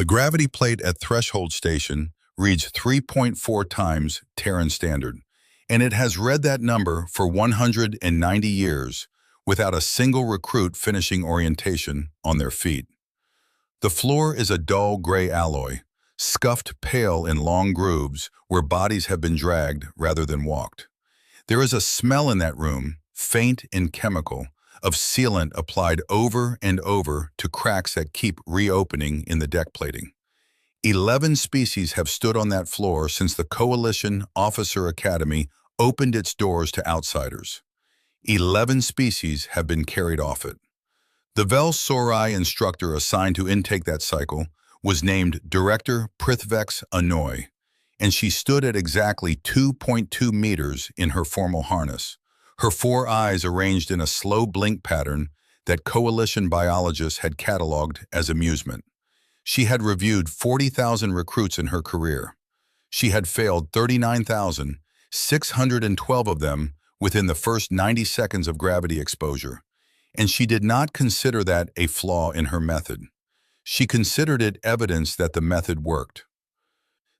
The gravity plate at threshold station reads 3.4 times Terran standard, and it has read that number for 190 years without a single recruit finishing orientation on their feet. The floor is a dull gray alloy, scuffed pale in long grooves where bodies have been dragged rather than walked. There is a smell in that room, faint and chemical, of sealant applied over and over to cracks that keep reopening in the deck plating. 11 species have stood on that floor since the Coalition Officer Academy opened its doors to outsiders. 11 species have been carried off it. The Vel Sori instructor assigned to intake that cycle was named Director Prithvex Anoi, and she stood at exactly 2.2 meters in her formal harness, her 4 eyes arranged in a slow blink pattern that coalition biologists had cataloged as amusement. She had reviewed 40,000 recruits in her career. She had failed 39,612 of them within the first 90 seconds of gravity exposure, and she did not consider that a flaw in her method. She considered it evidence that the method worked.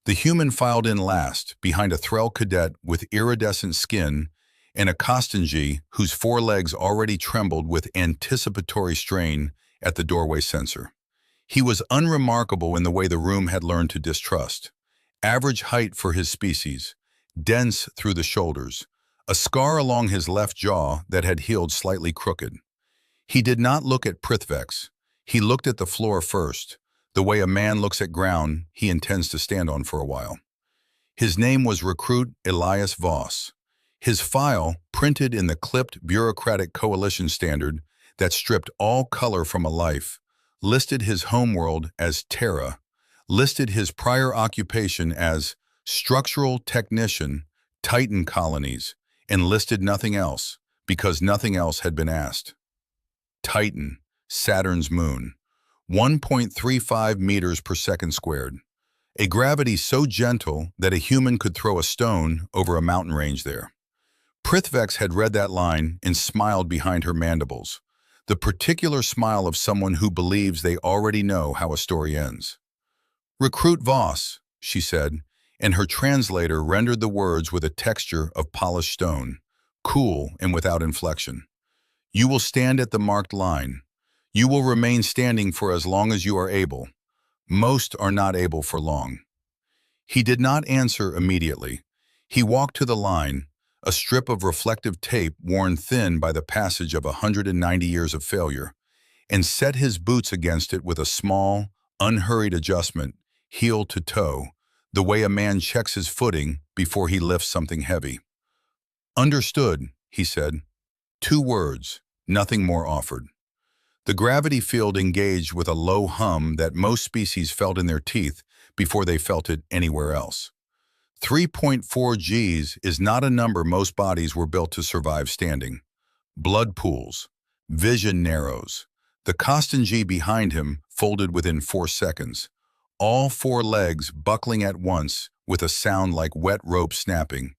The human filed in last, behind a Threll cadet with iridescent skin and a Kostanji whose 4 legs already trembled with anticipatory strain at the doorway sensor. He was unremarkable in the way the room had learned to distrust. Average height for his species, dense through the shoulders, a scar along his left jaw that had healed slightly crooked. He did not look at Prithvex. He looked at the floor first, the way a man looks at ground he intends to stand on for a while. His name was Recruit Elias Voss. His file, printed in the clipped bureaucratic coalition standard that stripped all color from a life, listed his homeworld as Terra, listed his prior occupation as structural technician, Titan colonies, and listed nothing else, because nothing else had been asked. Titan, Saturn's moon, 1.35 meters per second squared. A gravity so gentle that a human could throw a stone over a mountain range there. Prithvex had read that line and smiled behind her mandibles, the particular smile of someone who believes they already know how a story ends. "Recruit Voss," she said, and her translator rendered the words with a texture of polished stone, cool and without inflection. "You will stand at the marked line. You will remain standing for as long as you are able. Most are not able for long." He did not answer immediately. He walked to the line, a strip of reflective tape worn thin by the passage of 190 years of failure, and set his boots against it with a small, unhurried adjustment, heel to toe, the way a man checks his footing before he lifts something heavy. "Understood," he said. 2 words, nothing more offered. The gravity field engaged with a low hum that most species felt in their teeth before they felt it anywhere else. 3.4 Gs is not a number most bodies were built to survive standing. Blood pools, vision narrows. The Kostanji behind him folded within 4 seconds, all 4 legs buckling at once with a sound like wet rope snapping,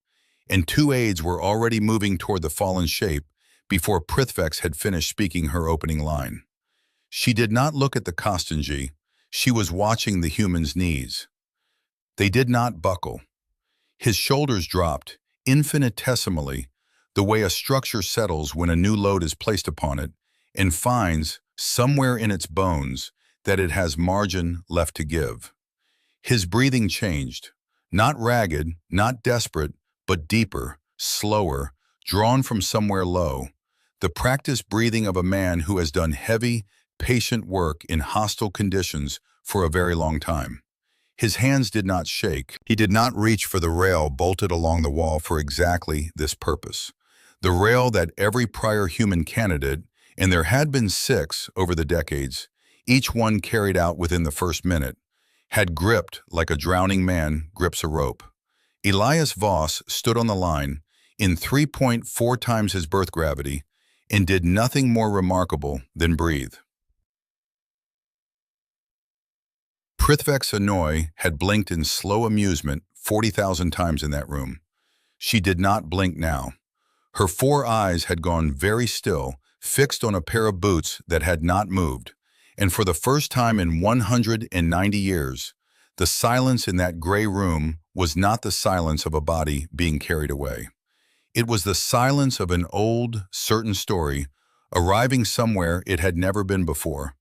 and 2 aides were already moving toward the fallen shape before Prithvex had finished speaking her opening line. She did not look at the Kostanji. She was watching the human's knees. They did not buckle. His shoulders dropped, infinitesimally, the way a structure settles when a new load is placed upon it, and finds, somewhere in its bones, that it has margin left to give. His breathing changed, not ragged, not desperate, but deeper, slower, drawn from somewhere low, the practiced breathing of a man who has done heavy, patient work in hostile conditions for a very long time. His hands did not shake. He did not reach for the rail bolted along the wall for exactly this purpose. The rail that every prior human candidate, and there had been 6 over the decades, each one carried out within the first minute, had gripped like a drowning man grips a rope. Elias Voss stood on the line in 3.4 times his birth gravity and did nothing more remarkable than breathe. Prithvex Anoi had blinked in slow amusement 40,000 times in that room. She did not blink now. Her 4 eyes had gone very still, fixed on a pair of boots that had not moved, And for the first time in 190 years, the silence in that gray room was not the silence of a body being carried away. It was the silence of an old, certain story arriving somewhere it had never been before,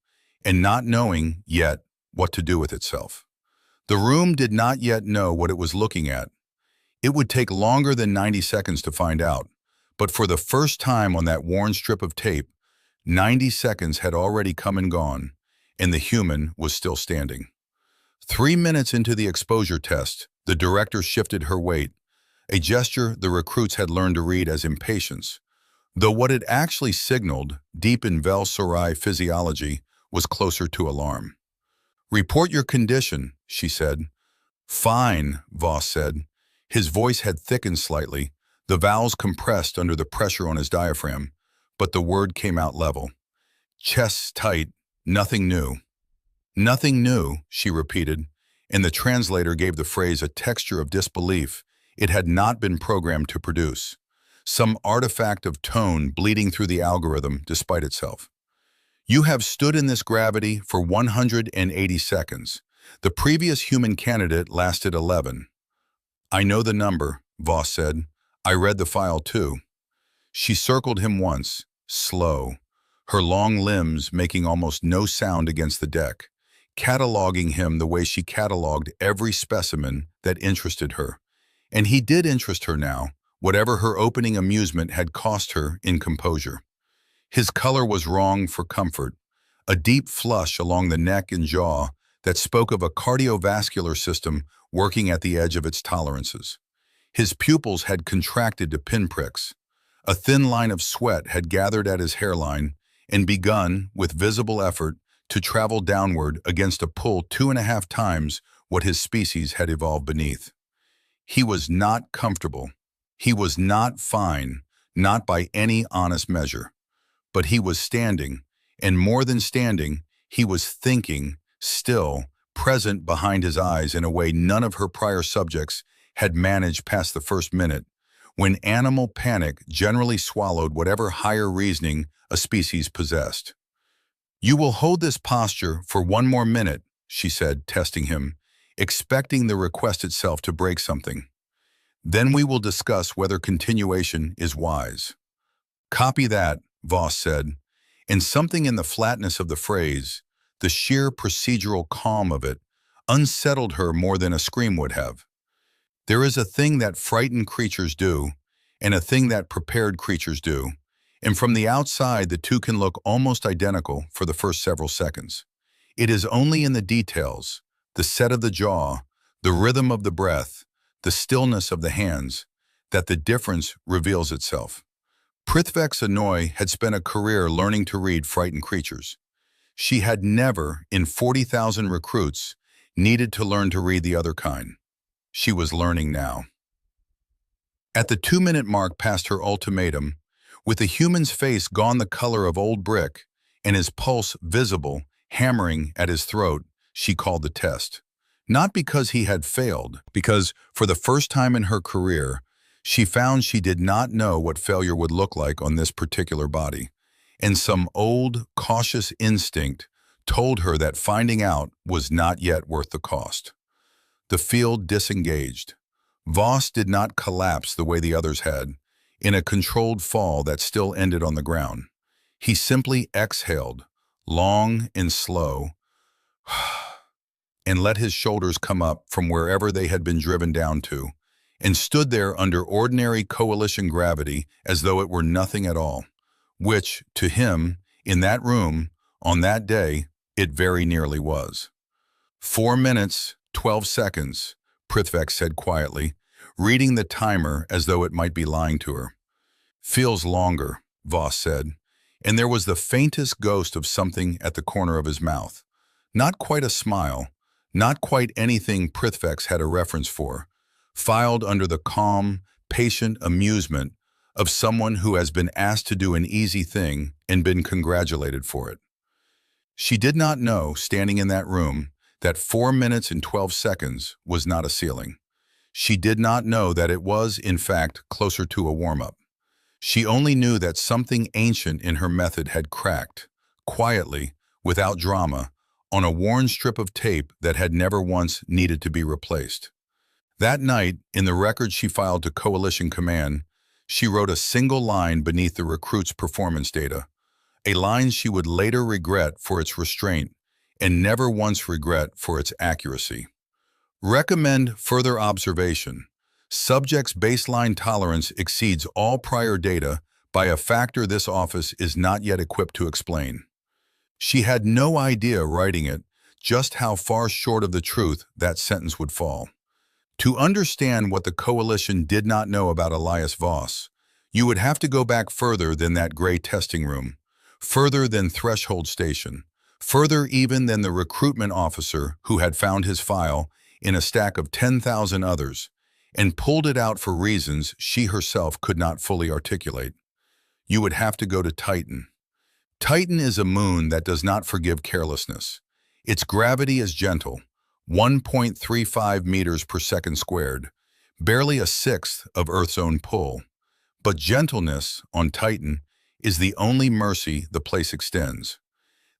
and not knowing yet what to do with itself. The room did not yet know what it was looking at. It would take longer than 90 seconds to find out, but for the first time on that worn strip of tape, 90 seconds had already come and gone, and the human was still standing. 3 minutes into the exposure test, the director shifted her weight, a gesture the recruits had learned to read as impatience, though what it actually signaled, deep in Vel-Sori physiology, was closer to alarm. "Report your condition," she said. "Fine," Voss said. His voice had thickened slightly, the vowels compressed under the pressure on his diaphragm, but the word came out level. "Chest tight, nothing new." "Nothing new," she repeated, and the translator gave the phrase a texture of disbelief it had not been programmed to produce, some artifact of tone bleeding through the algorithm despite itself. "You have stood in this gravity for 180 seconds. The previous human candidate lasted 11. "I know the number," Voss said. "I read the file too." She circled him once, slow, her long limbs making almost no sound against the deck, cataloging him the way she cataloged every specimen that interested her. And he did interest her now, whatever her opening amusement had cost her in composure. His color was wrong for comfort, a deep flush along the neck and jaw that spoke of a cardiovascular system working at the edge of its tolerances. His pupils had contracted to pinpricks. A thin line of sweat had gathered at his hairline and begun, with visible effort, to travel downward against a pull 2.5 times what his species had evolved beneath. He was not comfortable. He was not fine, not by any honest measure. But he was standing, and more than standing, he was thinking, still, present behind his eyes in a way none of her prior subjects had managed past the first minute, when animal panic generally swallowed whatever higher reasoning a species possessed. "You will hold this posture for 1 more minute," she said, testing him, expecting the request itself to break something. "Then we will discuss whether continuation is wise." "Copy that," Voss said, and something in the flatness of the phrase, the sheer procedural calm of it, unsettled her more than a scream would have. There is a thing that frightened creatures do, and a thing that prepared creatures do, and from the outside the two can look almost identical for the first several seconds. It is only in the details, the set of the jaw, the rhythm of the breath, the stillness of the hands, that the difference reveals itself. Prithvex Anoi had spent a career learning to read frightened creatures. She had never, in 40,000 recruits, needed to learn to read the other kind. She was learning now. At the 2-minute mark past her ultimatum, with the human's face gone the color of old brick and his pulse visible, hammering at his throat, she called the test. Not because he had failed, because, for the first time in her career, she found she did not know what failure would look like on this particular body, and some old, cautious instinct told her that finding out was not yet worth the cost. The field disengaged. Voss did not collapse the way the others had, in a controlled fall that still ended on the ground. He simply exhaled, long and slow, and let his shoulders come up from wherever they had been driven down to, and stood there under ordinary coalition gravity as though it were nothing at all, which, to him, in that room, on that day, it very nearly was. 4 minutes, 12 seconds, Prithvex said quietly, reading the timer as though it might be lying to her. "Feels longer," Voss said, and there was the faintest ghost of something at the corner of his mouth. Not quite a smile, not quite anything Prithvex had a reference for, filed under the calm, patient amusement of someone who has been asked to do an easy thing and been congratulated for it. She did not know, standing in that room, that 4 minutes and 12 seconds was not a ceiling. She did not know that it was, in fact, closer to a warm-up. She only knew that something ancient in her method had cracked, quietly, without drama, on a worn strip of tape that had never once needed to be replaced. That night, in the record she filed to Coalition Command, she wrote a single line beneath the recruit's performance data, a line she would later regret for its restraint and never once regret for its accuracy. Recommend further observation. Subject's baseline tolerance exceeds all prior data by a factor this office is not yet equipped to explain. She had no idea writing it just how far short of the truth that sentence would fall. To understand what the coalition did not know about Elias Voss, you would have to go back further than that gray testing room, further than Threshold Station, further even than the recruitment officer who had found his file in a stack of 10,000 others and pulled it out for reasons she herself could not fully articulate. You would have to go to Titan. Titan is a moon that does not forgive carelessness. Its gravity is gentle, 1.35 meters per second squared, barely a sixth of Earth's own pull. But gentleness, on Titan, is the only mercy the place extends.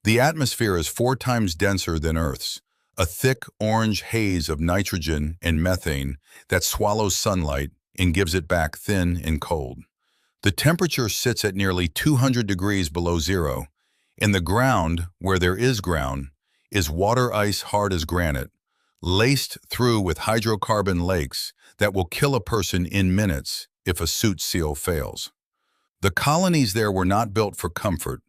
The atmosphere is 4 times denser than Earth's, a thick orange haze of nitrogen and methane that swallows sunlight and gives it back thin and cold. The temperature sits at nearly 200 degrees below zero, and the ground, where there is ground, is water ice hard as granite, laced through with hydrocarbon lakes that will kill a person in minutes if a suit seal fails. The colonies there were not built for comfort.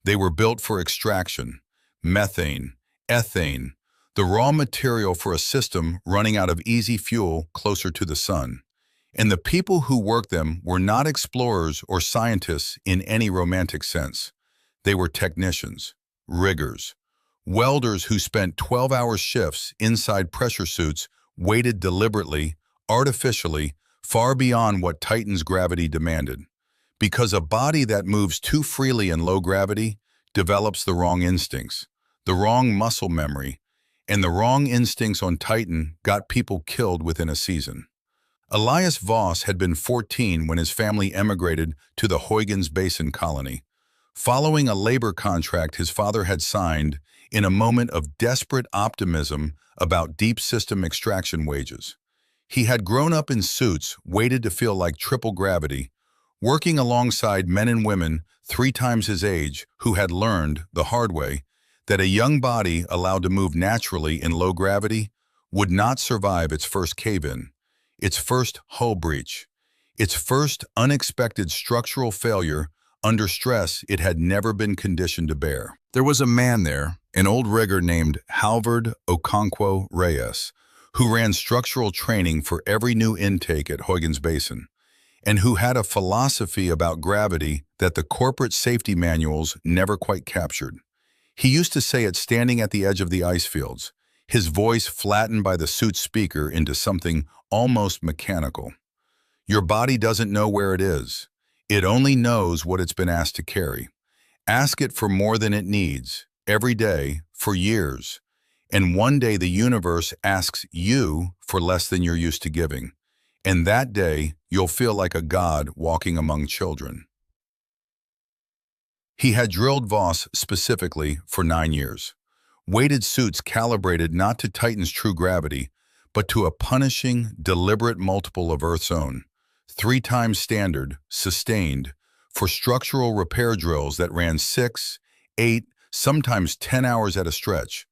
They were built for extraction, methane, ethane, the raw material for a system running out of easy fuel closer to the sun. And the people who worked them were not explorers or scientists in any romantic sense. They were technicians, riggers, welders who spent 12-hour shifts inside pressure suits weighted deliberately, artificially, far beyond what Titan's gravity demanded. Because a body that moves too freely in low gravity develops the wrong instincts, the wrong muscle memory, and the wrong instincts on Titan got people killed within a season. Elias Voss had been 14 when his family emigrated to the Huygens Basin colony, following a labor contract his father had signed in a moment of desperate optimism about deep system extraction wages. He had grown up in suits weighted to feel like triple gravity, working alongside men and women 3 times his age who had learned, the hard way, that a young body allowed to move naturally in low gravity would not survive its first cave-in, its first hull breach, its first unexpected structural failure under stress it had never been conditioned to bear. There was a man there, an old rigger named Halvard Okonkwo Reyes, who ran structural training for every new intake at Huygens Basin, and who had a philosophy about gravity that the corporate safety manuals never quite captured. He used to say it standing at the edge of the ice fields, his voice flattened by the suit's speaker into something almost mechanical. Your body doesn't know where it is. It only knows what it's been asked to carry. Ask it for more than it needs, every day, for years. And one day the universe asks you for less than you're used to giving. And that day, you'll feel like a god walking among children. He had drilled Voss specifically for 9 years. Weighted suits calibrated not to Titan's true gravity, but to a punishing, deliberate multiple of Earth's own, 3 times standard, sustained, for structural repair drills that ran 6, 8, sometimes 10 hours at a stretch,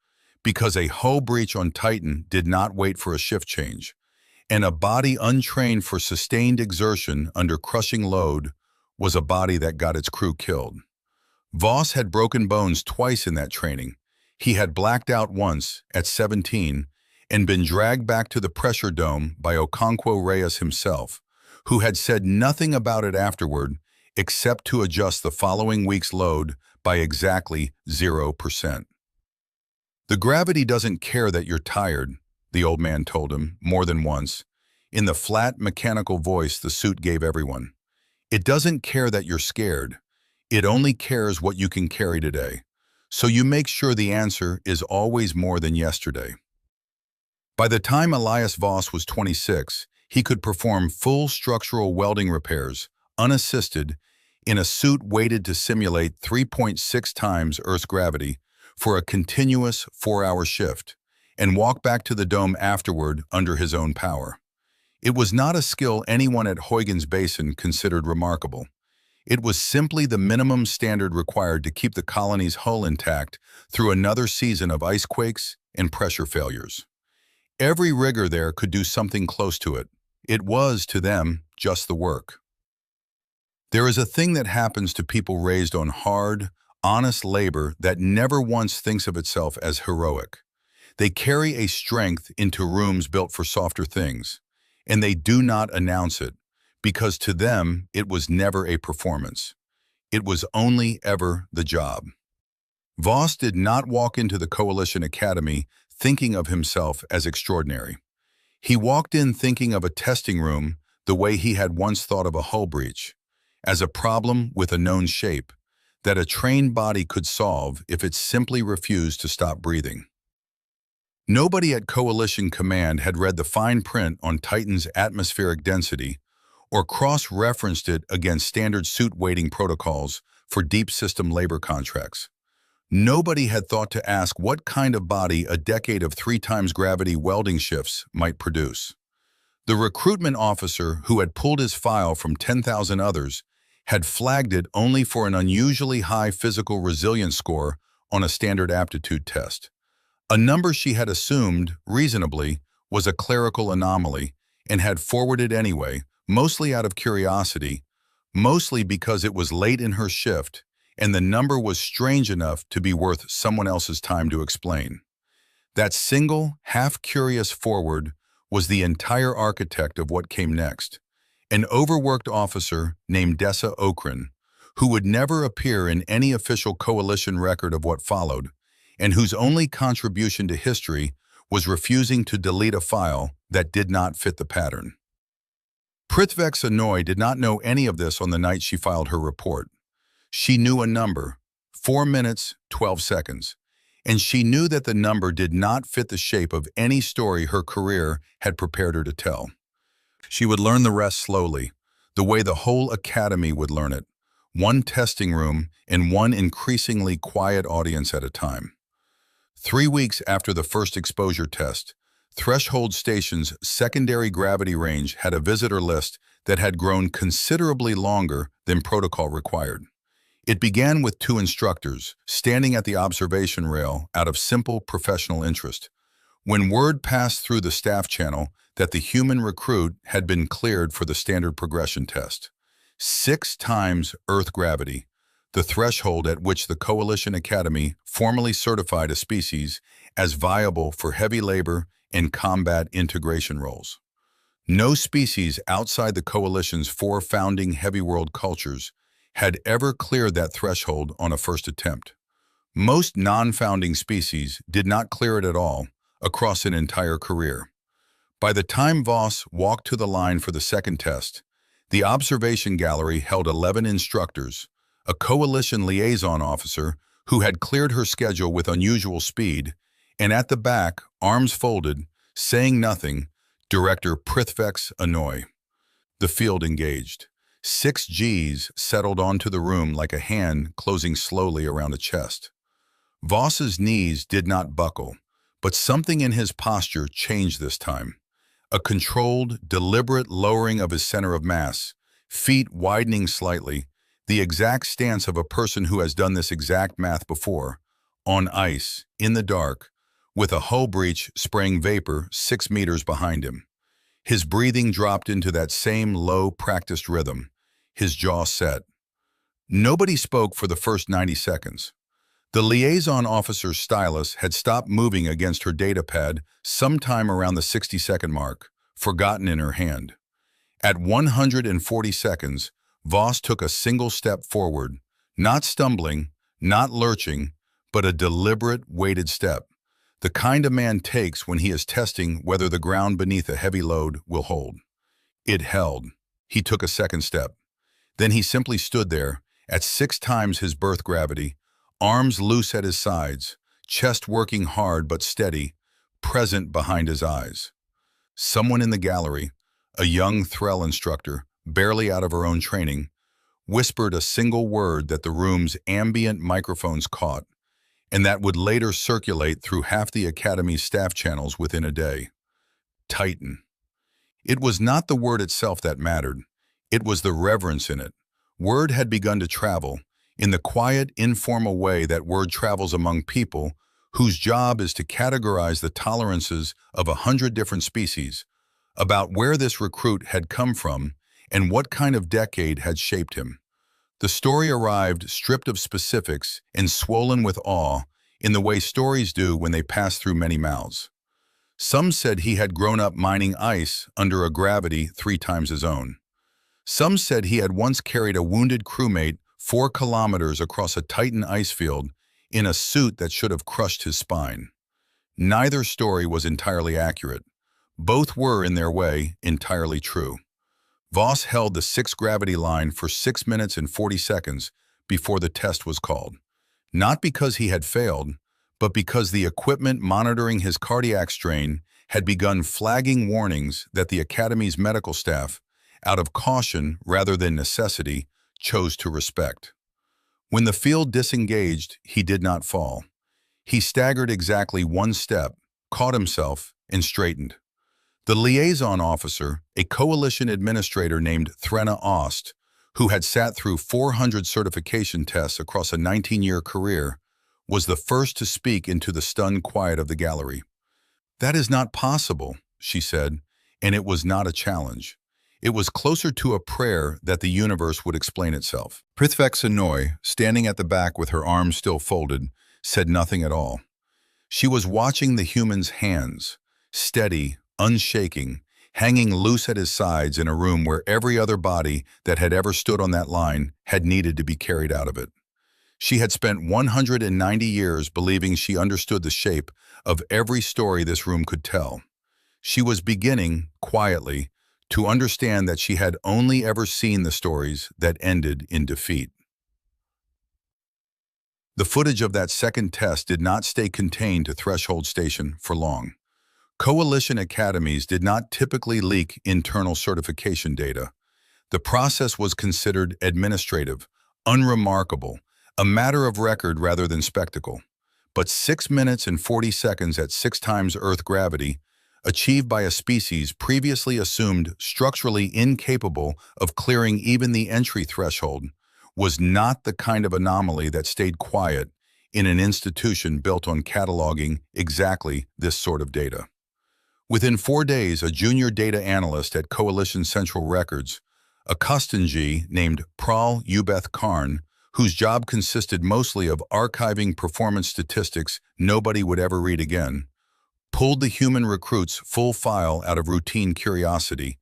because a hull breach on Titan did not wait for a shift change, and a body untrained for sustained exertion under crushing load was a body that got its crew killed. Voss had broken bones twice in that training. He had blacked out once, at 17, and been dragged back to the pressure dome by Okonkwo Reyes himself, who had said nothing about it afterward except to adjust the following week's load by exactly 0%. The gravity doesn't care that you're tired, the old man told him more than once, in the flat, mechanical voice the suit gave everyone. It doesn't care that you're scared. It only cares what you can carry today. So you make sure the answer is always more than yesterday. By the time Elias Voss was 26, he could perform full structural welding repairs, unassisted, in a suit weighted to simulate 3.6 times Earth's gravity, for a continuous 4-hour shift and walk back to the dome afterward under his own power. It was not a skill anyone at Huygens Basin considered remarkable. It was simply the minimum standard required to keep the colony's hull intact through another season of ice quakes and pressure failures. Every rigger there could do something close to it. It was, to them, just the work. There is a thing that happens to people raised on hard, honest labor that never once thinks of itself as heroic. They carry a strength into rooms built for softer things, and they do not announce it, because to them it was never a performance. It was only ever the job. Voss did not walk into the Coalition Academy thinking of himself as extraordinary. He walked in thinking of a testing room the way he had once thought of a hull breach, as a problem with a known shape that a trained body could solve if it simply refused to stop breathing. Nobody at Coalition Command had read the fine print on Titan's atmospheric density or cross-referenced it against standard suit weighting protocols for deep system labor contracts. Nobody had thought to ask what kind of body a decade of 3 times gravity welding shifts might produce. The recruitment officer who had pulled his file from 10,000 others had flagged it only for an unusually high physical resilience score on a standard aptitude test. A number she had assumed, reasonably, was a clerical anomaly and had forwarded anyway, mostly out of curiosity, mostly because it was late in her shift and the number was strange enough to be worth someone else's time to explain. That single, half-curious forward was the entire architect of what came next. An overworked officer named Dessa Okran, who would never appear in any official coalition record of what followed, and whose only contribution to history was refusing to delete a file that did not fit the pattern. Prithvex Anoi did not know any of this on the night she filed her report. She knew a number, 4 minutes, 12 seconds, and she knew that the number did not fit the shape of any story her career had prepared her to tell. She would learn the rest slowly, the way the whole academy would learn it, one testing room and one increasingly quiet audience at a time. 3 weeks after the first exposure test, Threshold Station's secondary gravity range had a visitor list that had grown considerably longer than protocol required. It began with 2 instructors standing at the observation rail out of simple professional interest. When word passed through the staff channel that the human recruit had been cleared for the standard progression test, 6 times Earth gravity, the threshold at which the Coalition Academy formally certified a species as viable for heavy labor and combat integration roles. No species outside the Coalition's 4 founding heavy world cultures had ever cleared that threshold on a first attempt. Most non-founding species did not clear it at all across an entire career. By the time Voss walked to the line for the second test, the observation gallery held 11 instructors, a coalition liaison officer who had cleared her schedule with unusual speed, and at the back, arms folded, saying nothing, Director Prithvex Anoi. The field engaged. 6 Gs settled onto the room like a hand closing slowly around a chest. Voss's knees did not buckle, but something in his posture changed this time. A controlled, deliberate lowering of his center of mass, feet widening slightly, the exact stance of a person who has done this exact math before, on ice, in the dark, with a hull breach spraying vapor 6 meters behind him. His breathing dropped into that same low, practiced rhythm, his jaw set. Nobody spoke for the first 90 seconds. The liaison officer's stylus had stopped moving against her data pad sometime around the 60-second mark, forgotten in her hand. At 140 seconds, Voss took a single step forward, not stumbling, not lurching, but a deliberate, weighted step, the kind a man takes when he is testing whether the ground beneath a heavy load will hold. It held. He took a second step. Then he simply stood there, at 6 times his birth gravity, arms loose at his sides, chest working hard but steady, present behind his eyes. Someone in the gallery, a young Threll instructor, barely out of her own training, whispered a single word that the room's ambient microphones caught, and that would later circulate through half the Academy's staff channels within a day. Titan. It was not the word itself that mattered. It was the reverence in it. Word had begun to travel, in the quiet, informal way that word travels among people whose job is to categorize the tolerances of 100 different species, about where this recruit had come from and what kind of decade had shaped him. The story arrived stripped of specifics and swollen with awe in the way stories do when they pass through many mouths. Some said he had grown up mining ice under a gravity 3 times his own. Some said he had once carried a wounded crewmate 4 kilometers across a Titan ice field in a suit that should have crushed his spine. Neither story was entirely accurate. Both were, in their way, entirely true. Voss held the 6-gravity line for 6 minutes and 40 seconds before the test was called. Not because he had failed, but because the equipment monitoring his cardiac strain had begun flagging warnings that the Academy's medical staff, out of caution rather than necessity, chose to respect. When the field disengaged, he did not fall. He staggered exactly 1 step, caught himself, and straightened. The liaison officer, a coalition administrator named Threna Ost, who had sat through 400 certification tests across a 19-year career, was the first to speak into the stunned quiet of the gallery. "That is not possible," she said, and it was not a challenge. It was closer to a prayer that the universe would explain itself. Prithvex Anoi, standing at the back with her arms still folded, said nothing at all. She was watching the human's hands, steady, unshaking, hanging loose at his sides in a room where every other body that had ever stood on that line had needed to be carried out of it. She had spent 190 years believing she understood the shape of every story this room could tell. She was beginning, quietly, to understand that she had only ever seen the stories that ended in defeat. The footage of that second test did not stay contained to Threshold Station for long. Coalition academies did not typically leak internal certification data. The process was considered administrative, unremarkable, a matter of record rather than spectacle. But 6 minutes and 40 seconds at 6 times Earth gravity, achieved by a species previously assumed structurally incapable of clearing even the entry threshold, was not the kind of anomaly that stayed quiet in an institution built on cataloging exactly this sort of data. Within 4 days, a junior data analyst at Coalition Central Records, a Kostanji named Pral Ubeth Karn, whose job consisted mostly of archiving performance statistics nobody would ever read again, pulled the human recruit's full file out of routine curiosity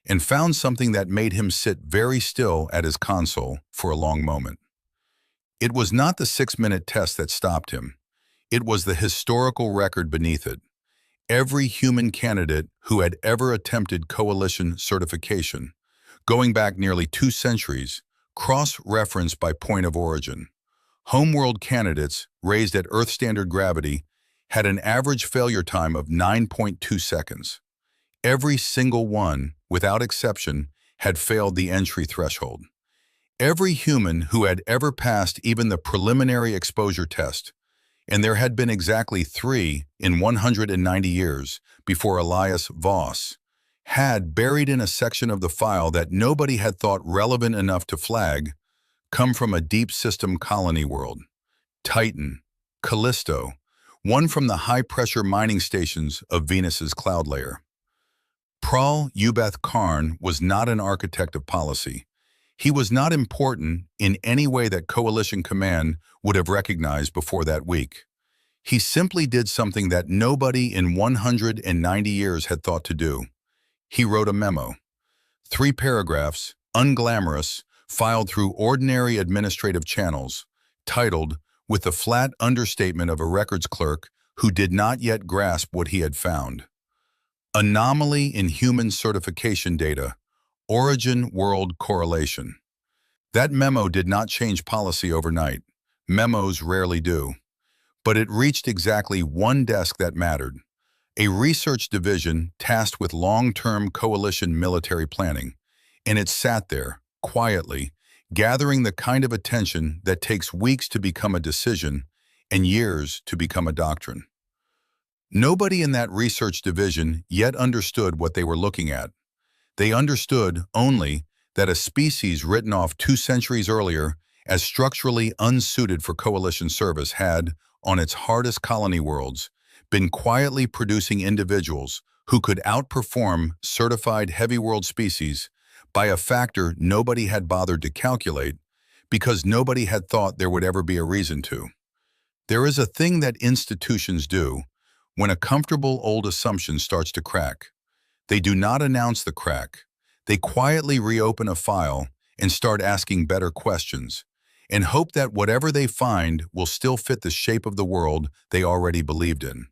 and found something that made him sit very still at his console for a long moment. It was not the 6-minute test that stopped him. It was the historical record beneath it. Every human candidate who had ever attempted coalition certification, going back nearly 2 centuries, cross-referenced by point of origin. Homeworld candidates, raised at Earth standard gravity, had an average failure time of 9.2 seconds. Every single one, without exception, had failed the entry threshold. Every human who had ever passed even the preliminary exposure test, and there had been exactly 3 in 190 years before Elias Voss, had, buried in a section of the file that nobody had thought relevant enough to flag, come from a deep system colony world. Titan, Callisto, one from the high-pressure mining stations of Venus's cloud layer. Pral Ubeth Karn was not an architect of policy. He was not important in any way that Coalition Command would have recognized before that week. He simply did something that nobody in 190 years had thought to do. He wrote a memo. 3 paragraphs, unglamorous, filed through ordinary administrative channels, titled, with the flat understatement of a records clerk who did not yet grasp what he had found. Anomaly in human certification data, origin world correlation. That memo did not change policy overnight. Memos rarely do. But it reached exactly one desk that mattered. A research division tasked with long-term coalition military planning. And it sat there, quietly, gathering the kind of attention that takes weeks to become a decision and years to become a doctrine. Nobody in that research division yet understood what they were looking at. They understood only that a species written off 2 centuries earlier as structurally unsuited for coalition service had, on its hardest colony worlds, been quietly producing individuals who could outperform certified heavy world species by a factor nobody had bothered to calculate because nobody had thought there would ever be a reason to. There is a thing that institutions do when a comfortable old assumption starts to crack. They do not announce the crack. They quietly reopen a file and start asking better questions and hope that whatever they find will still fit the shape of the world they already believed in.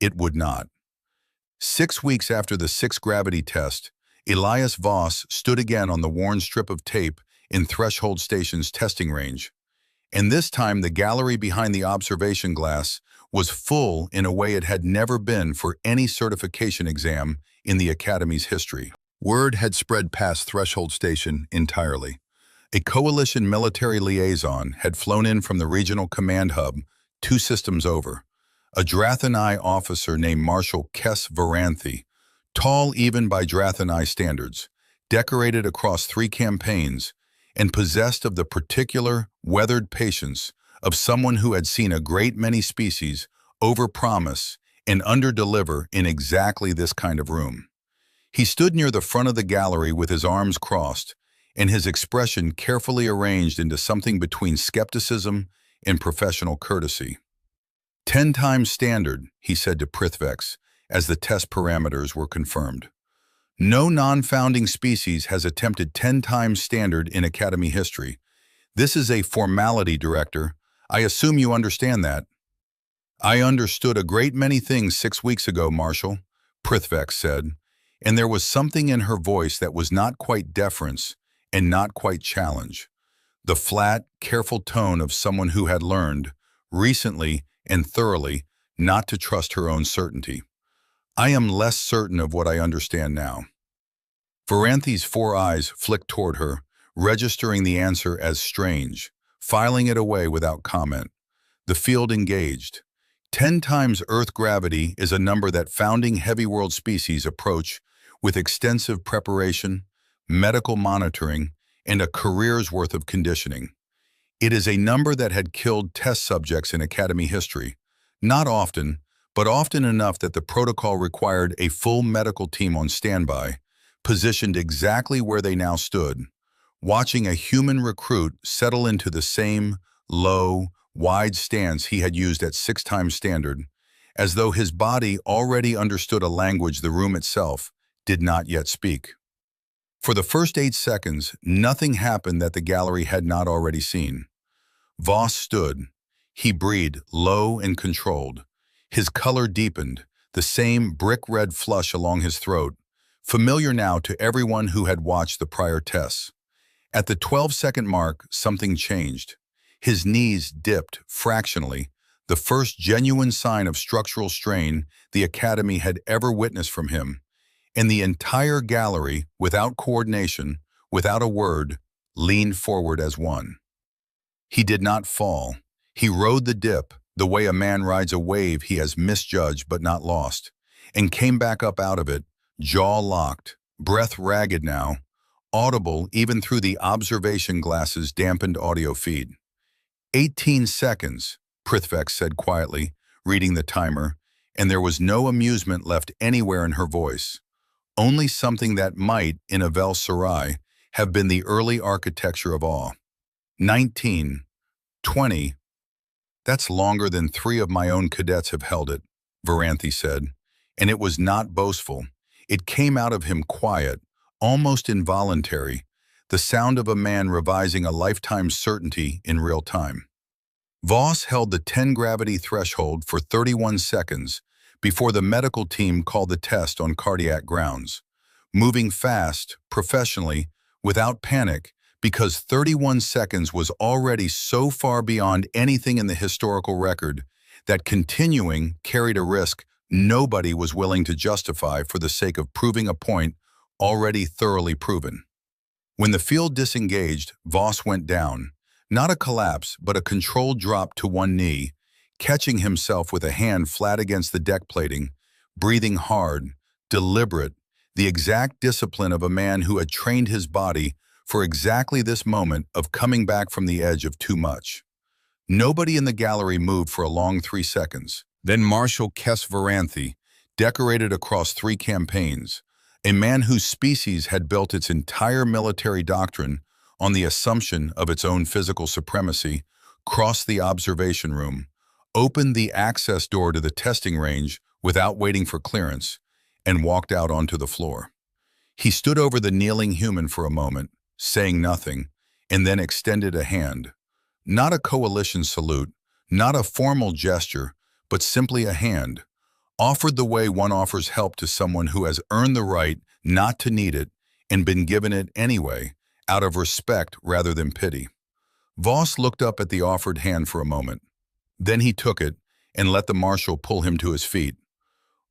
It would not. 6 weeks after the sixth gravity test, Elias Voss stood again on the worn strip of tape in Threshold Station's testing range. And this time the gallery behind the observation glass was full in a way it had never been for any certification exam in the Academy's history. Word had spread past Threshold Station entirely. A coalition military liaison had flown in from the regional command hub 2 systems over. A Drathanai officer named Marshal Kes Varanthi, tall even by Drathanai standards, decorated across 3 campaigns, and possessed of the particular, weathered patience of someone who had seen a great many species overpromise and underdeliver in exactly this kind of room. He stood near the front of the gallery with his arms crossed and his expression carefully arranged into something between skepticism and professional courtesy. 10 times standard, he said to Prithvex, as the test parameters were confirmed. No non-founding species has attempted 10 times standard in Academy history. This is a formality, Director. I assume you understand that. I understood a great many things 6 weeks ago, Marshal, Prithvex said, and there was something in her voice that was not quite deference and not quite challenge. The flat, careful tone of someone who had learned, recently and thoroughly, not to trust her own certainty. I am less certain of what I understand now. Varanthi's 4 eyes flicked toward her, registering the answer as strange, filing it away without comment. The field engaged. 10 times Earth gravity is a number that founding heavy world species approach with extensive preparation, medical monitoring, and a career's worth of conditioning. It is a number that had killed test subjects in Academy history, not often, but often enough that the protocol required a full medical team on standby, positioned exactly where they now stood, watching a human recruit settle into the same low, wide stance he had used at 6 times standard, as though his body already understood a language the room itself did not yet speak. For the first 8 seconds, nothing happened that the gallery had not already seen. Voss stood. He breathed, low and controlled. His color deepened, the same brick-red flush along his throat, familiar now to everyone who had watched the prior tests. At the 12-second mark, something changed. His knees dipped fractionally, the first genuine sign of structural strain the Academy had ever witnessed from him, and the entire gallery, without coordination, without a word, leaned forward as one. He did not fall. He rode the dip, the way a man rides a wave he has misjudged but not lost, and came back up out of it, jaw locked, breath ragged now, audible even through the observation glass's dampened audio feed. 18 seconds, Prithvex said quietly, reading the timer, and there was no amusement left anywhere in her voice. Only something that might, in Avel Sarai, have been the early architecture of awe. 19, 20, that's longer than 3 of my own cadets have held it, Varanthi said, and it was not boastful. It came out of him quiet, almost involuntary, the sound of a man revising a lifetime's certainty in real time. Voss held the 10 gravity threshold for 31 seconds before the medical team called the test on cardiac grounds, moving fast, professionally, without panic, because 31 seconds was already so far beyond anything in the historical record that continuing carried a risk nobody was willing to justify for the sake of proving a point already thoroughly proven. When the field disengaged, Voss went down, not a collapse, but a controlled drop to one knee, catching himself with a hand flat against the deck plating, breathing hard, deliberate, the exact discipline of a man who had trained his body for exactly this moment of coming back from the edge of too much. Nobody in the gallery moved for a long 3 seconds. Then Marshal Kes Varanthi, decorated across 3 campaigns, a man whose species had built its entire military doctrine on the assumption of its own physical supremacy, crossed the observation room, opened the access door to the testing range without waiting for clearance, and walked out onto the floor. He stood over the kneeling human for a moment, saying nothing, and then extended a hand. Not a coalition salute, not a formal gesture, but simply a hand, offered the way one offers help to someone who has earned the right not to need it and been given it anyway, out of respect rather than pity. Voss looked up at the offered hand for a moment. Then he took it and let the marshal pull him to his feet.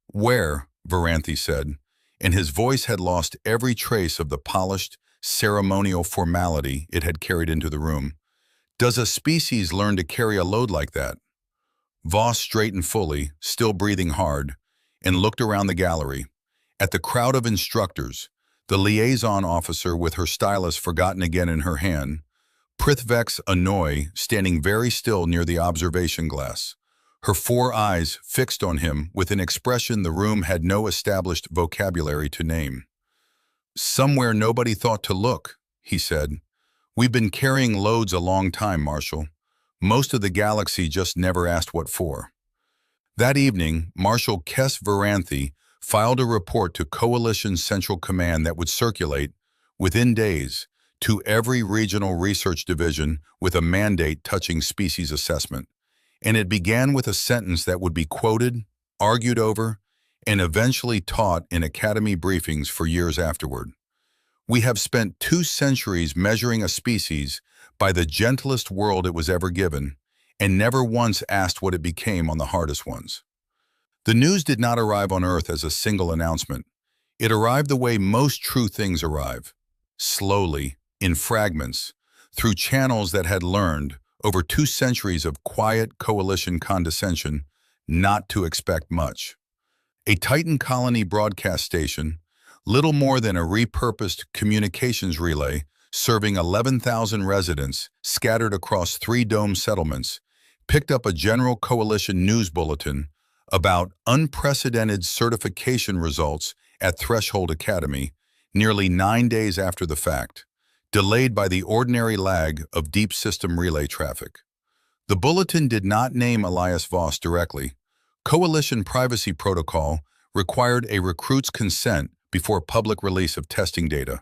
"Where," Varanthi said, and his voice had lost every trace of the polished, ceremonial formality it had carried into the room, "does a species learn to carry a load like that?" Voss straightened fully, still breathing hard, and looked around the gallery, at the crowd of instructors, the liaison officer with her stylus forgotten again in her hand, Prithvex Anoi standing very still near the observation glass, her 4 eyes fixed on him with an expression the room had no established vocabulary to name. "Somewhere nobody thought to look," he said. "We've been carrying loads a long time, Marshal. Most of the galaxy just never asked what for." That evening, Marshal Kes Varanthi filed a report to Coalition Central Command that would circulate, within days, to every regional research division with a mandate touching species assessment. And it began with a sentence that would be quoted, argued over, and eventually taught in academy briefings for years afterward. "We have spent 2 centuries measuring a species by the gentlest world it was ever given, and never once asked what it became on the hardest ones." The news did not arrive on Earth as a single announcement. It arrived the way most true things arrive, slowly, in fragments, through channels that had learned, over 2 centuries of quiet coalition condescension, not to expect much. A Titan colony broadcast station, little more than a repurposed communications relay, serving 11,000 residents scattered across 3 dome settlements, picked up a general coalition news bulletin about unprecedented certification results at Threshold Academy nearly 9 days after the fact, delayed by the ordinary lag of deep system relay traffic. The bulletin did not name Elias Voss directly. Coalition privacy protocol required a recruit's consent before public release of testing data.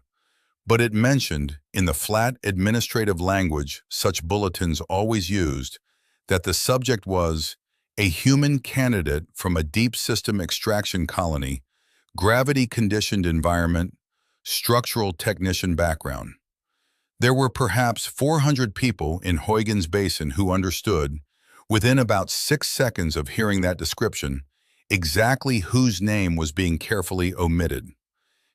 But it mentioned, in the flat administrative language such bulletins always used, that the subject was a human candidate from a deep system extraction colony, gravity-conditioned environment, structural technician background. There were perhaps 400 people in Huygens Basin who understood, within about 6 seconds of hearing that description, exactly whose name was being carefully omitted.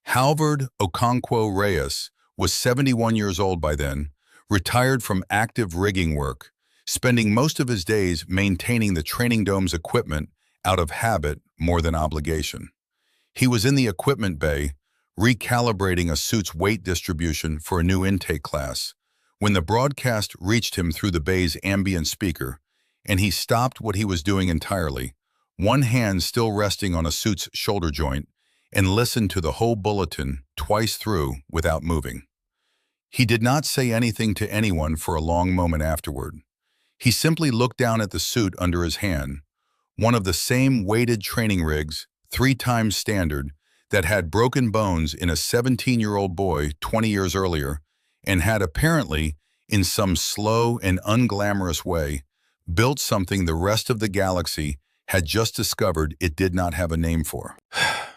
Halvard Okonkwo Reyes was 71 years old by then, retired from active rigging work, spending most of his days maintaining the training dome's equipment out of habit more than obligation. He was in the equipment bay, recalibrating a suit's weight distribution for a new intake class, when the broadcast reached him through the bay's ambient speaker, and he stopped what he was doing entirely, one hand still resting on a suit's shoulder joint, and listened to the whole bulletin twice through without moving. He did not say anything to anyone for a long moment afterward. He simply looked down at the suit under his hand, one of the same weighted training rigs, 3 times standard, that had broken bones in a 17-year-old boy 20 years earlier, and had apparently, in some slow and unglamorous way, built something the rest of the galaxy had just discovered it did not have a name for.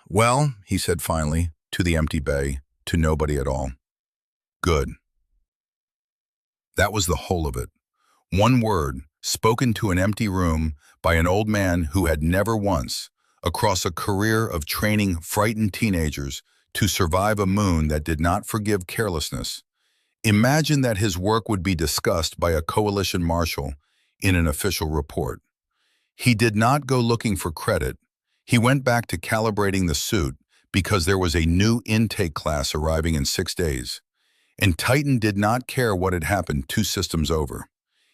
"Well," he said finally, to the empty bay, to nobody at all. "Good." That was the whole of it. One word, spoken to an empty room by an old man who had never once, across a career of training frightened teenagers to survive a moon that did not forgive carelessness, imagined that his work would be discussed by a coalition marshal in an official report. He did not go looking for credit. He went back to calibrating the suit because there was a new intake class arriving in 6 days. And Titan did not care what had happened 2 systems over.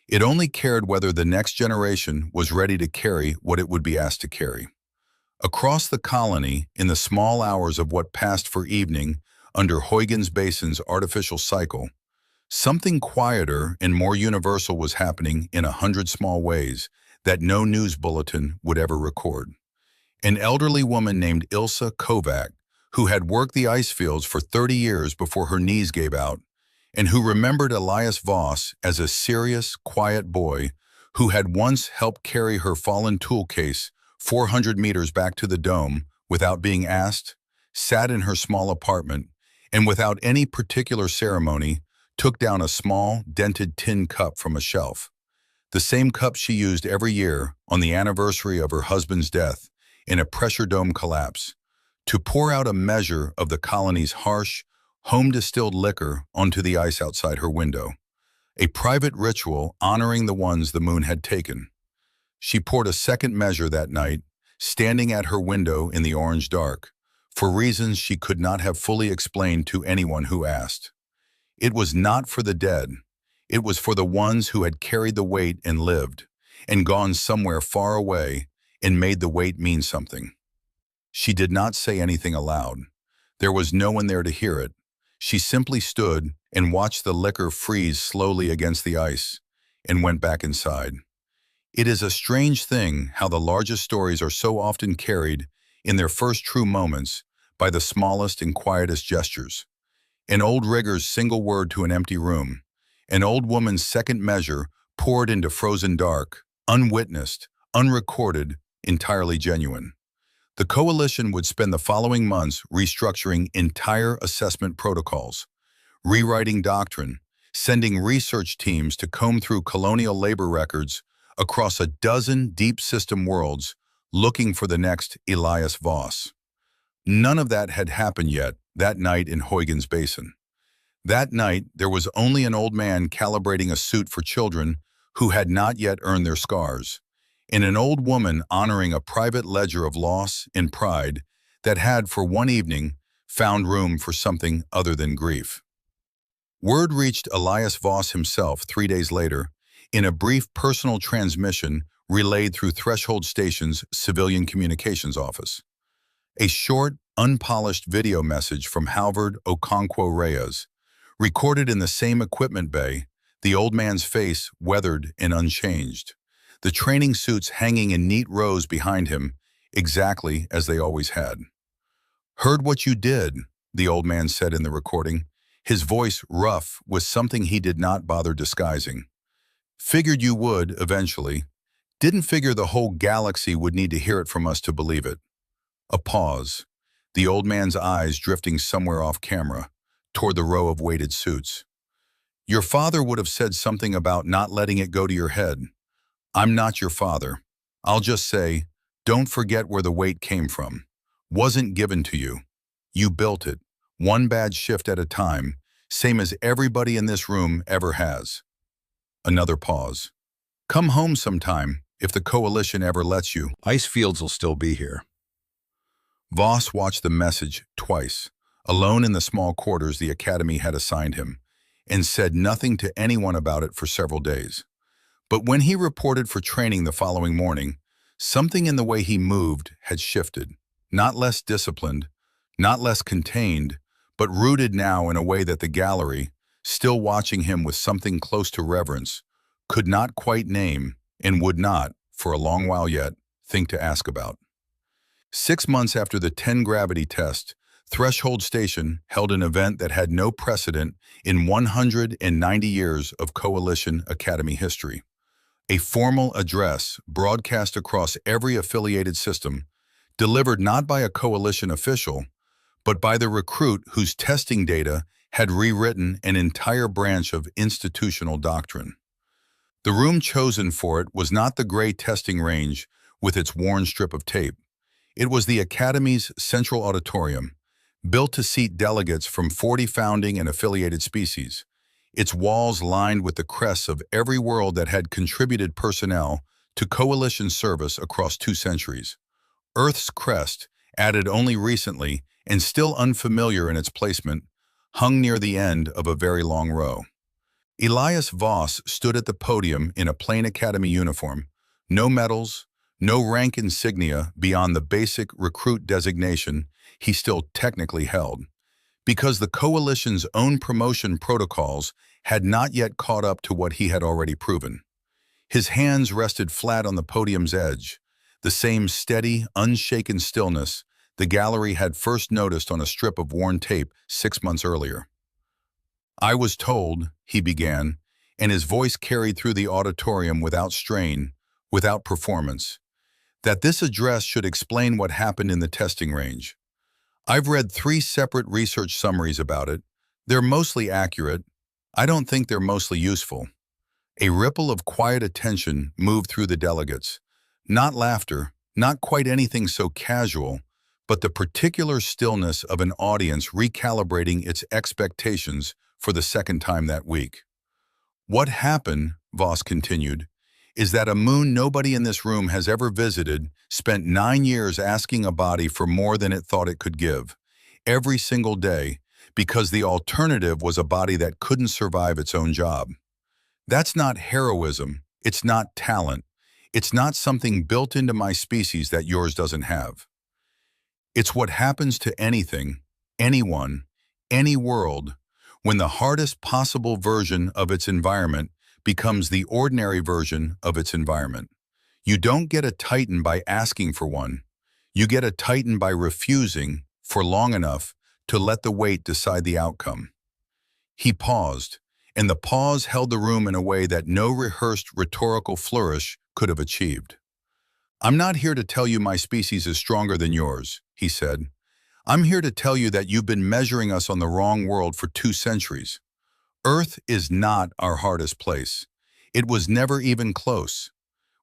It only cared whether the next generation was ready to carry what it would be asked to carry. Across the colony, in the small hours of what passed for evening under Huygens Basin's artificial cycle, something quieter and more universal was happening in 100 small ways that no news bulletin would ever record. An elderly woman named Ilsa Kovac, who had worked the ice fields for 30 years before her knees gave out, and who remembered Elias Voss as a serious, quiet boy who had once helped carry her fallen tool case 400 meters back to the dome without being asked, sat in her small apartment, and without any particular ceremony, took down a small, dented tin cup from a shelf. The same cup she used every year on the anniversary of her husband's death in a pressure dome collapse, to pour out a measure of the colony's harsh, home-distilled liquor onto the ice outside her window, a private ritual honoring the ones the moon had taken. She poured a second measure that night, standing at her window in the orange dark, for reasons she could not have fully explained to anyone who asked. It was not for the dead. It was for the ones who had carried the weight and lived, and gone somewhere far away and made the weight mean something. She did not say anything aloud. There was no one there to hear it. She simply stood and watched the liquor freeze slowly against the ice and went back inside. It is a strange thing how the largest stories are so often carried in their first true moments by the smallest and quietest gestures. An old rigger's single word to an empty room, an old woman's second measure poured into frozen dark, unwitnessed, unrecorded, entirely genuine. The coalition would spend the following months restructuring entire assessment protocols, rewriting doctrine, sending research teams to comb through colonial labor records across a dozen deep system worlds looking for the next Elias Voss. None of that had happened yet that night in Huygens Basin. That night, there was only an old man calibrating a suit for children who had not yet earned their scars, and an old woman honoring a private ledger of loss and pride that had, for one evening, found room for something other than grief. Word reached Elias Voss himself 3 days later in a brief personal transmission relayed through Threshold Station's civilian communications office. A short, unpolished video message from Halvard Okonkwo Reyes, recorded in the same equipment bay, the old man's face weathered and unchanged, the training suits hanging in neat rows behind him, exactly as they always had. "Heard what you did," the old man said in the recording, his voice rough with something he did not bother disguising. "Figured you would, eventually. Didn't figure the whole galaxy would need to hear it from us to believe it." A pause, the old man's eyes drifting somewhere off camera, toward the row of weighted suits. "Your father would have said something about not letting it go to your head. I'm not your father. I'll just say, don't forget where the weight came from. Wasn't given to you. You built it, one bad shift at a time, same as everybody in this room ever has." Another pause. "Come home sometime, if the coalition ever lets you. Ice fields will still be here." Voss watched the message twice, alone in the small quarters the Academy had assigned him, and said nothing to anyone about it for several days. But when he reported for training the following morning, something in the way he moved had shifted, not less disciplined, not less contained, but rooted now in a way that the gallery, still watching him with something close to reverence, could not quite name and would not, for a long while yet, think to ask about. 6 months after the 10-gravity test, Threshold Station held an event that had no precedent in 190 years of Coalition Academy history. A formal address broadcast across every affiliated system, delivered not by a coalition official, but by the recruit whose testing data had rewritten an entire branch of institutional doctrine. The room chosen for it was not the gray testing range with its worn strip of tape. It was the Academy's central auditorium, built to seat delegates from 40 founding and affiliated species, its walls lined with the crests of every world that had contributed personnel to coalition service across 2 centuries. Earth's crest, added only recently and still unfamiliar in its placement, hung near the end of a very long row. Elias Voss stood at the podium in a plain academy uniform, no medals, no rank insignia beyond the basic recruit designation he still technically held, because the coalition's own promotion protocols had not yet caught up to what he had already proven. His hands rested flat on the podium's edge, the same steady, unshaken stillness the gallery had first noticed on a strip of worn tape 6 months earlier. "I was told," he began, and his voice carried through the auditorium without strain, without performance, "that this address should explain what happened in the testing range. I've read 3 separate research summaries about it. They're mostly accurate. I don't think they're mostly useful." A ripple of quiet attention moved through the delegates. Not laughter, not quite anything so casual, but the particular stillness of an audience recalibrating its expectations for the second time that week. "What happened," Voss continued, "is that a moon nobody in this room has ever visited spent 9 years asking a body for more than it thought it could give, every single day, because the alternative was a body that couldn't survive its own job. That's not heroism, it's not talent, it's not something built into my species that yours doesn't have. It's what happens to anything, anyone, any world, when the hardest possible version of its environment becomes the ordinary version of its environment. You don't get a Titan by asking for one. You get a Titan by refusing, for long enough, to let the weight decide the outcome." He paused, and the pause held the room in a way that no rehearsed rhetorical flourish could have achieved. "I'm not here to tell you my species is stronger than yours," he said. "I'm here to tell you that you've been measuring us on the wrong world for 2 centuries. Earth is not our hardest place. It was never even close.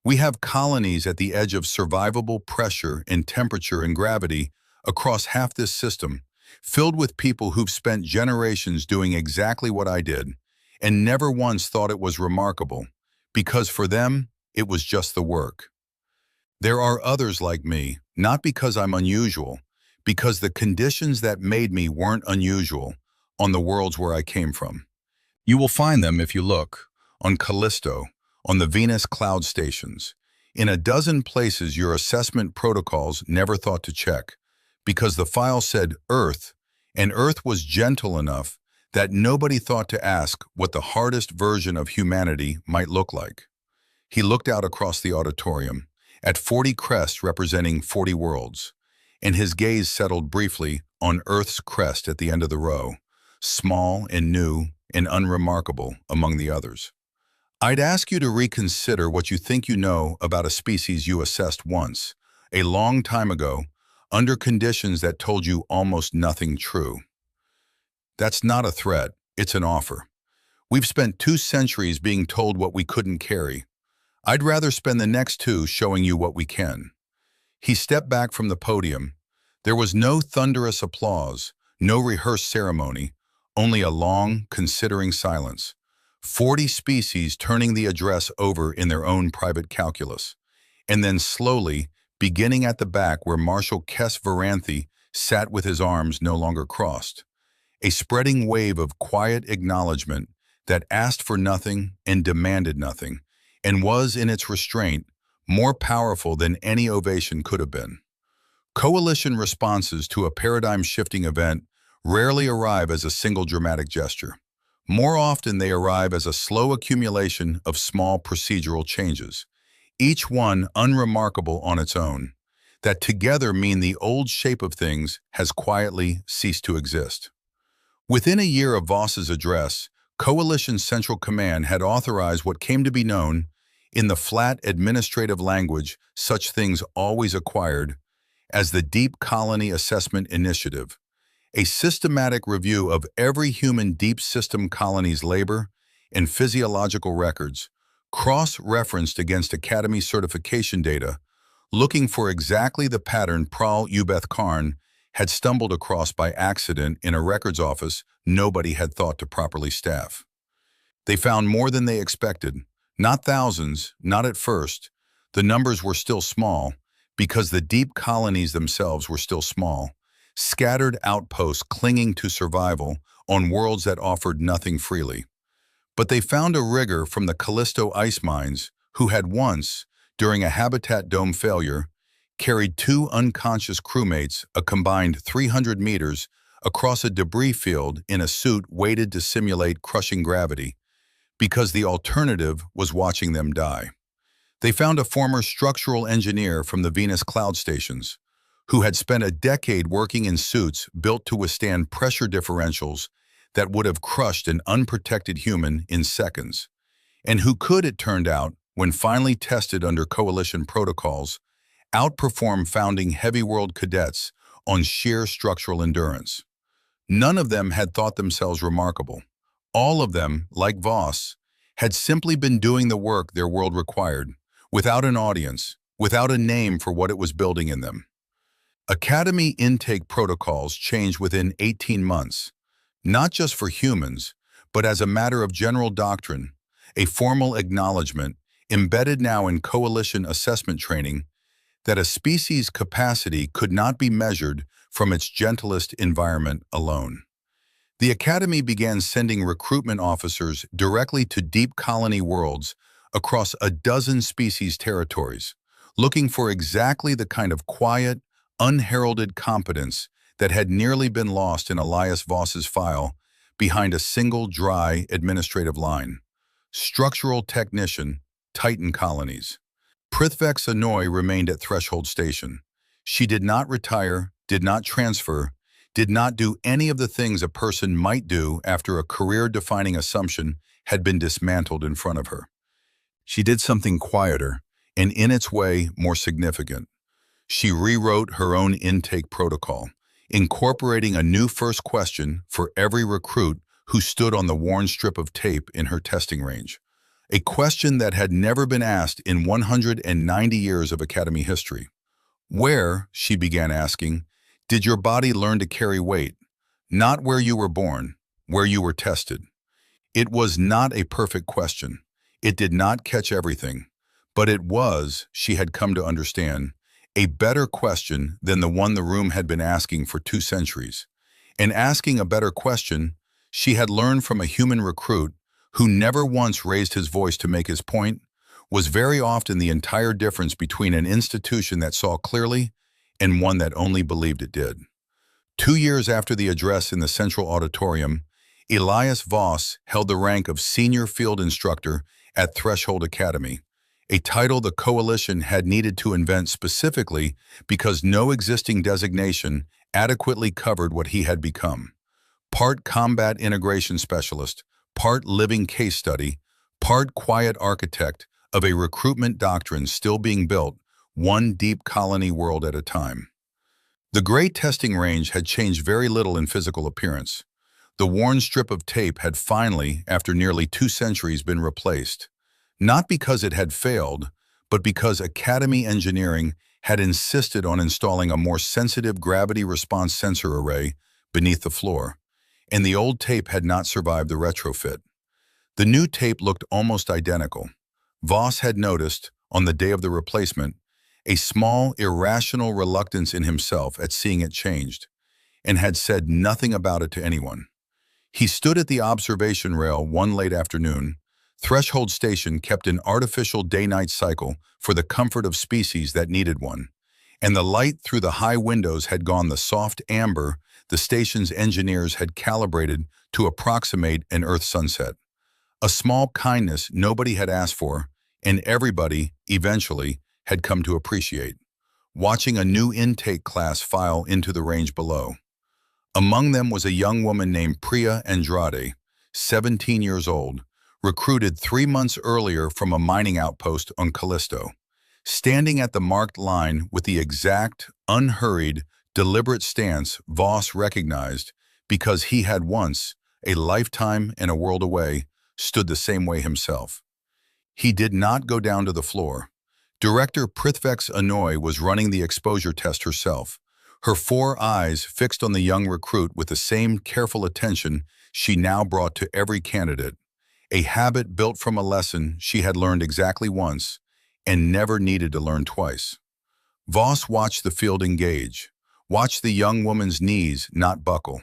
We have colonies at the edge of survivable pressure and temperature and gravity across half this system, filled with people who've spent generations doing exactly what I did, and never once thought it was remarkable, because for them, it was just the work. There are others like me, not because I'm unusual, because the conditions that made me weren't unusual on the worlds where I came from. You will find them if you look, on Callisto, on the Venus cloud stations, in a dozen places your assessment protocols never thought to check, because the file said Earth, and Earth was gentle enough that nobody thought to ask what the hardest version of humanity might look like." He looked out across the auditorium, at 40 crests representing 40 worlds, and his gaze settled briefly on Earth's crest at the end of the row, small and new and unremarkable among the others. "I'd ask you to reconsider what you think you know about a species you assessed once, a long time ago, under conditions that told you almost nothing true. That's not a threat, it's an offer. We've spent 2 centuries being told what we couldn't carry. I'd rather spend the next 2 showing you what we can." He stepped back from the podium. There was no thunderous applause, no rehearsed ceremony, only a long, considering silence. 40 species turning the address over in their own private calculus. And then slowly, beginning at the back where Marshal Kes Varanthe sat with his arms no longer crossed. A spreading wave of quiet acknowledgement that asked for nothing and demanded nothing, and was in its restraint more powerful than any ovation could have been. Coalition responses to a paradigm-shifting event rarely arrive as a single dramatic gesture. More often they arrive as a slow accumulation of small procedural changes, each one unremarkable on its own, that together mean the old shape of things has quietly ceased to exist. Within a year of Voss's address, Coalition Central Command had authorized what came to be known, in the flat administrative language such things always acquired, as the Deep Colony Assessment Initiative, a systematic review of every human deep system colony's labor and physiological records, cross-referenced against Academy certification data, looking for exactly the pattern Pral Ubeth Karn had stumbled across by accident in a records office nobody had thought to properly staff. They found more than they expected, not thousands, not at first, The numbers were still small because the deep colonies themselves were still small, scattered outposts clinging to survival on worlds that offered nothing freely. But they found a rigger from the Callisto ice mines who had once, during a habitat dome failure, carried two unconscious crewmates a combined 300 meters across a debris field in a suit weighted to simulate crushing gravity, because the alternative was watching them die. They found a former structural engineer from the Venus cloud stations, who had spent a decade working in suits built to withstand pressure differentials that would have crushed an unprotected human in seconds, and who could, it turned out, when finally tested under coalition protocols, outperform founding heavy world cadets on sheer structural endurance. None of them had thought themselves remarkable. All of them, like Voss, had simply been doing the work their world required, without an audience, without a name for what it was building in them. Academy intake protocols changed within 18 months, not just for humans, but as a matter of general doctrine, a formal acknowledgement, embedded now in coalition assessment training, that a species' capacity could not be measured from its gentlest environment alone. The Academy began sending recruitment officers directly to deep colony worlds across a dozen species territories, looking for exactly the kind of quiet, unheralded competence that had nearly been lost in Elias Voss's file behind a single dry administrative line. Structural technician, Titan colonies. Prithvex Anoi remained at Threshold Station. She did not retire, did not transfer, did not do any of the things a person might do after a career-defining assumption had been dismantled in front of her. She did something quieter, and in its way more significant. She rewrote her own intake protocol, incorporating a new first question for every recruit who stood on the worn strip of tape in her testing range. A question that had never been asked in 190 years of Academy history. Where, she began asking, did your body learn to carry weight? Not where you were born, where you were tested. It was not a perfect question. It did not catch everything. But it was, she had come to understand, a better question than the one the room had been asking for 2 centuries. And asking a better question, she had learned from a human recruit who never once raised his voice to make his point, was very often the entire difference between an institution that saw clearly and one that only believed it did. 2 years after the address in the Central Auditorium, Elias Voss held the rank of Senior Field Instructor at Threshold Academy, a title the Coalition had needed to invent specifically because no existing designation adequately covered what he had become. Part combat integration specialist, part living case study, part quiet architect of a recruitment doctrine still being built, one deep colony world at a time. The gray testing range had changed very little in physical appearance. The worn strip of tape had finally, after nearly 2 centuries, been replaced. Not because it had failed, but because Academy engineering had insisted on installing a more sensitive gravity response sensor array beneath the floor, and the old tape had not survived the retrofit. The new tape looked almost identical. Voss had noticed, on the day of the replacement, a small, irrational reluctance in himself at seeing it changed, and had said nothing about it to anyone. He stood at the observation rail one late afternoon. Threshold Station kept an artificial day-night cycle for the comfort of species that needed one, and the light through the high windows had gone the soft amber the station's engineers had calibrated to approximate an Earth sunset. A small kindness nobody had asked for, and everybody, eventually, had come to appreciate, watching a new intake class file into the range below. Among them was a young woman named Priya Andrade, 17 years old, recruited 3 months earlier from a mining outpost on Callisto. Standing at the marked line with the exact, unhurried, deliberate stance Voss recognized because he had once, a lifetime and a world away, stood the same way himself. He did not go down to the floor. Director Prithvex Anoi was running the exposure test herself, her 4 eyes fixed on the young recruit with the same careful attention she now brought to every candidate, a habit built from a lesson she had learned exactly once, and never needed to learn twice. Voss watched the field engage, watched the young woman's knees not buckle,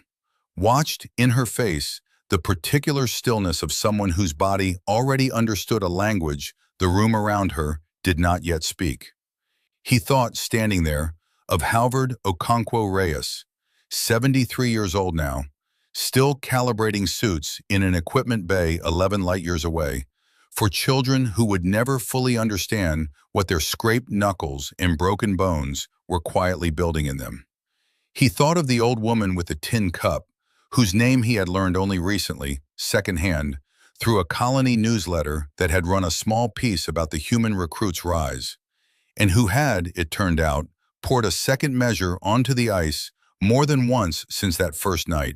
watched, in her face, the particular stillness of someone whose body already understood a language the room around her did not yet speak. He thought, standing there, of Halvard Okonkwo Reyes, 73 years old now, still calibrating suits in an equipment bay 11 light-years away, for children who would never fully understand what their scraped knuckles and broken bones were quietly building in them. He thought of the old woman with the tin cup, whose name he had learned only recently, secondhand, through a colony newsletter that had run a small piece about the human recruit's rise, and who had, it turned out, poured a second measure onto the ice more than once since that first night,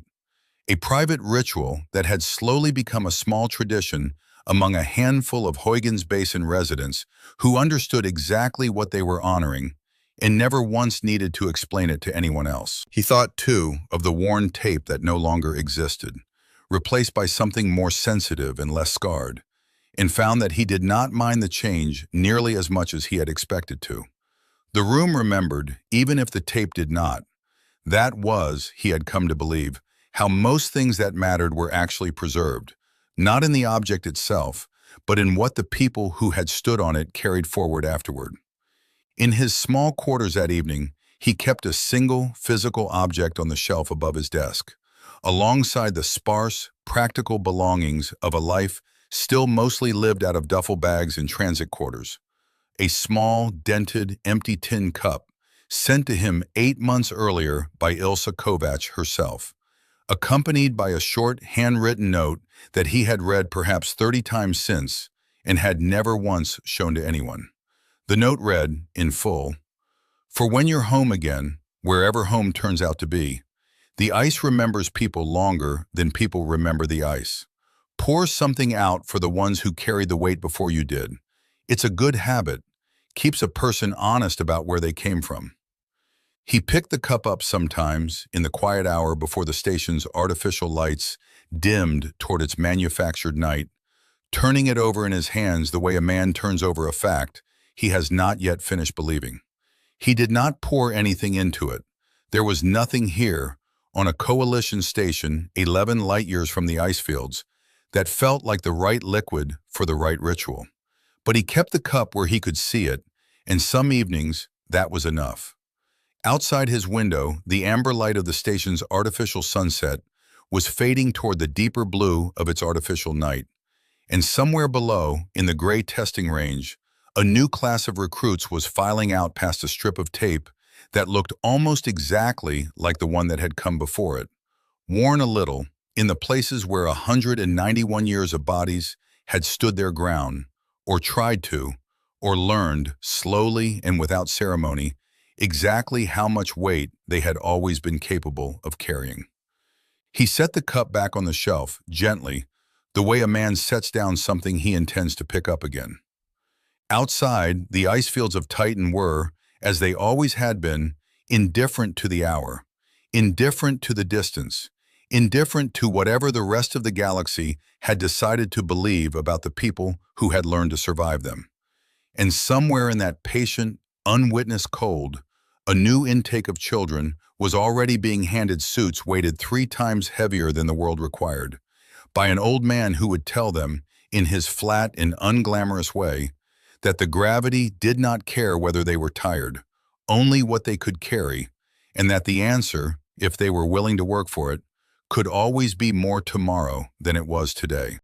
a private ritual that had slowly become a small tradition among a handful of Huygens Basin residents who understood exactly what they were honoring and never once needed to explain it to anyone else. He thought, too, of the worn tape that no longer existed, replaced by something more sensitive and less scarred, and found that he did not mind the change nearly as much as he had expected to. The room remembered, even if the tape did not. That was, he had come to believe, how most things that mattered were actually preserved, not in the object itself, but in what the people who had stood on it carried forward afterward. In his small quarters that evening, he kept a single physical object on the shelf above his desk, alongside the sparse, practical belongings of a life still mostly lived out of duffel bags and transit quarters. A small, dented, empty tin cup, sent to him 8 months earlier by Ilsa Kovacs herself, accompanied by a short, handwritten note that he had read perhaps 30 times since and had never once shown to anyone. The note read, in full, "For when you're home again, wherever home turns out to be, the ice remembers people longer than people remember the ice. Pour something out for the ones who carried the weight before you did. It's a good habit, keeps a person honest about where they came from." He picked the cup up sometimes in the quiet hour before the station's artificial lights dimmed toward its manufactured night, turning it over in his hands the way a man turns over a fact he has not yet finished believing. He did not pour anything into it. There was nothing here, on a coalition station 11 light-years from the ice fields, that felt like the right liquid for the right ritual. But he kept the cup where he could see it, and some evenings that was enough. Outside his window, the amber light of the station's artificial sunset was fading toward the deeper blue of its artificial night, and somewhere below, in the gray testing range, a new class of recruits was filing out past a strip of tape that looked almost exactly like the one that had come before it, worn a little in the places where 191 years of bodies had stood their ground, or tried to, or learned, slowly and without ceremony, exactly how much weight they had always been capable of carrying. He set the cup back on the shelf, gently, the way a man sets down something he intends to pick up again. Outside, the ice fields of Titan were, as they always had been, indifferent to the hour, indifferent to the distance, indifferent to whatever the rest of the galaxy had decided to believe about the people who had learned to survive them. And somewhere in that patient, unwitnessed cold, a new intake of children was already being handed suits weighted 3 times heavier than the world required, by an old man who would tell them, in his flat and unglamorous way, that the gravity did not care whether they were tired, only what they could carry, and that the answer, if they were willing to work for it, could always be more tomorrow than it was today.